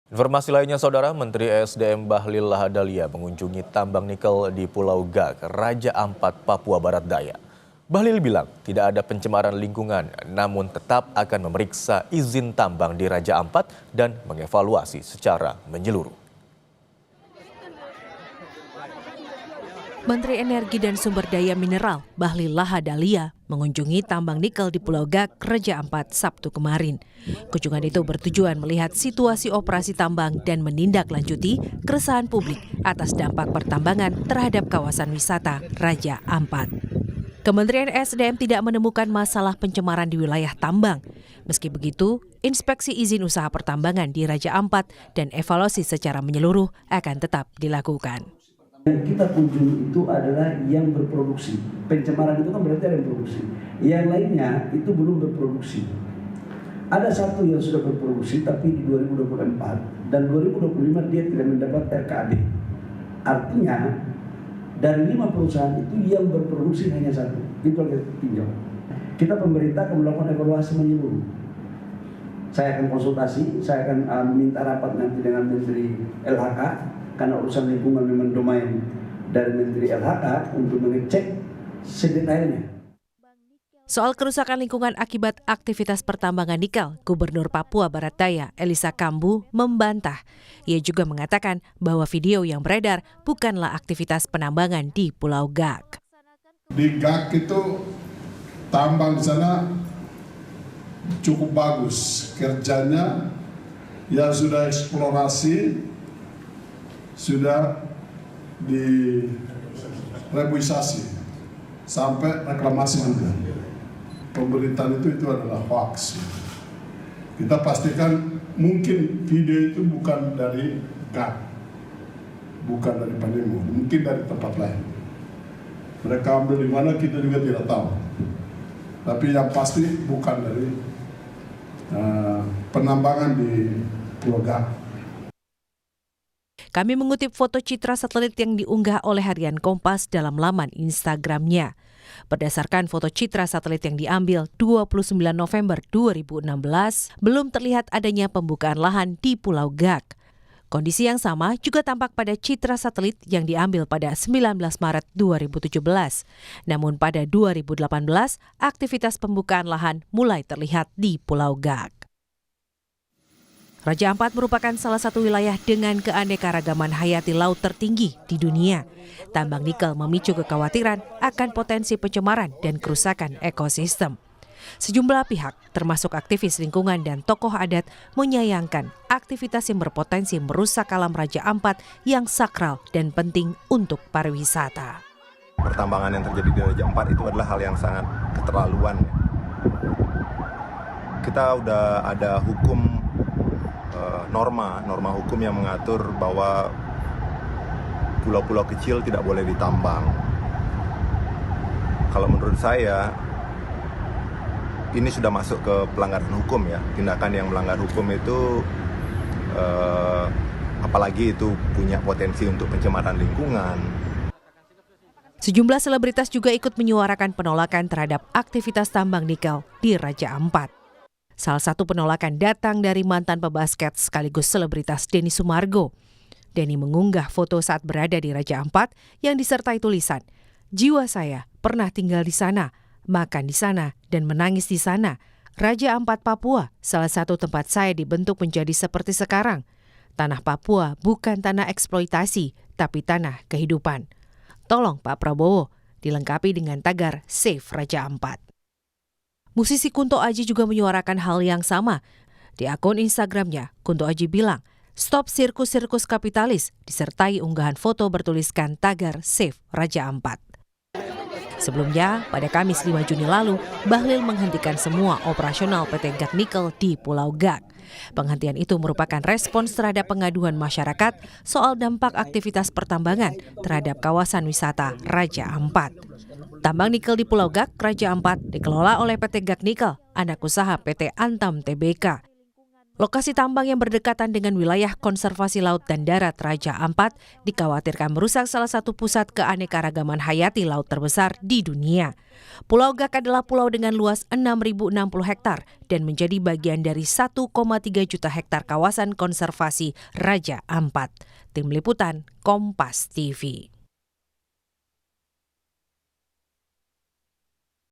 Informasi lainnya, Saudara, Menteri ESDM Bahlil Lahadalia mengunjungi tambang nikel di Pulau Gak, Raja Ampat, Papua Barat Daya. Bahlil bilang tidak ada pencemaran lingkungan, namun tetap akan memeriksa izin tambang di Raja Ampat dan mengevaluasi secara menyeluruh. Menteri Energi dan Sumber Daya Mineral Bahlil Lahadalia mengunjungi tambang nikel di Pulau Gak, Raja Ampat, Sabtu kemarin. Kunjungan itu bertujuan melihat situasi operasi tambang dan menindaklanjuti keresahan publik atas dampak pertambangan terhadap kawasan wisata Raja Ampat. Kementerian ESDM tidak menemukan masalah pencemaran di wilayah tambang. Meski begitu, inspeksi izin usaha pertambangan di Raja Ampat dan evaluasi secara menyeluruh akan tetap dilakukan. Yang kita kunjungi itu adalah yang berproduksi. Pencemaran itu kan berarti ada yang produksi. Yang lainnya itu belum berproduksi. Ada satu yang sudah berproduksi tapi di 2024 dan 2025 dia tidak mendapat RKAD. Artinya dari 5 perusahaan itu yang berproduksi hanya satu. Itu yang kita tinjau. Kita pemerintah akan melakukan evaluasi menyeluruh. Saya akan konsultasi, saya akan minta rapat nanti dengan Menteri LHK. Karena urusan lingkungan memang domain dari Menteri LHK untuk mengecek sedetailnya. Soal kerusakan lingkungan akibat aktivitas pertambangan nikel, Gubernur Papua Barat Daya Elisa Kambu membantah. Ia juga mengatakan bahwa video yang beredar bukanlah aktivitas penambangan di Pulau Gak. Di Gak itu tambang di sana cukup bagus kerjanya, ya sudah eksplorasi, sudah direbuisasi sampai reklamasi juga. Pemberitaan itu adalah hoax. Kita pastikan mungkin video itu bukan dari Gak, bukan dari Panimo, mungkin dari tempat lain. Mereka ambil di mana kita juga tidak tahu. Tapi yang pasti bukan dari penambangan di Pulau Gak. Kami mengutip foto citra satelit yang diunggah oleh Harian Kompas dalam laman Instagramnya. Berdasarkan foto citra satelit yang diambil 29 November 2016, belum terlihat adanya pembukaan lahan di Pulau Gak. Kondisi yang sama juga tampak pada citra satelit yang diambil pada 19 Maret 2017. Namun pada 2018, aktivitas pembukaan lahan mulai terlihat di Pulau Gak. Raja Ampat merupakan salah satu wilayah dengan keanekaragaman hayati laut tertinggi di dunia. Tambang nikel memicu kekhawatiran akan potensi pencemaran dan kerusakan ekosistem. Sejumlah pihak, termasuk aktivis lingkungan dan tokoh adat, menyayangkan aktivitas yang berpotensi merusak alam Raja Ampat yang sakral dan penting untuk pariwisata. Pertambangan yang terjadi di Raja Ampat itu adalah hal yang sangat keterlaluan. Kita udah ada hukum norma hukum yang mengatur bahwa pulau-pulau kecil tidak boleh ditambang. Kalau menurut saya ini sudah masuk ke pelanggaran hukum ya. Tindakan yang melanggar hukum itu apalagi itu punya potensi untuk pencemaran lingkungan. Sejumlah selebritas juga ikut menyuarakan penolakan terhadap aktivitas tambang nikel di Raja Ampat. Salah satu penolakan datang dari mantan pebasket sekaligus selebritas Denny Sumargo. Denny mengunggah foto saat berada di Raja Ampat yang disertai tulisan, "Jiwa saya pernah tinggal di sana, makan di sana, dan menangis di sana. Raja Ampat Papua, salah satu tempat saya dibentuk menjadi seperti sekarang. Tanah Papua bukan tanah eksploitasi, tapi tanah kehidupan. Tolong Pak Prabowo," dilengkapi dengan tagar Save Raja Ampat. Musisi Kunto Aji juga menyuarakan hal yang sama. Di akun Instagramnya, Kunto Aji bilang, "Stop sirkus-sirkus kapitalis," disertai unggahan foto bertuliskan tagar Save Raja Ampat. Sebelumnya, pada Kamis 5 Juni lalu, Bahlil menghentikan semua operasional PT Gak Nikel di Pulau Gak. Penghentian itu merupakan respons terhadap pengaduan masyarakat soal dampak aktivitas pertambangan terhadap kawasan wisata Raja Ampat. Tambang nikel di Pulau Gak, Raja Ampat, dikelola oleh PT Gak Nikel, anak usaha PT Antam Tbk. Lokasi tambang yang berdekatan dengan wilayah konservasi laut dan darat Raja Ampat dikhawatirkan merusak salah satu pusat keanekaragaman hayati laut terbesar di dunia. Pulau Gak adalah pulau dengan luas 6.060 hektar dan menjadi bagian dari 1,3 juta hektar kawasan konservasi Raja Ampat. Tim Liputan Kompas TV.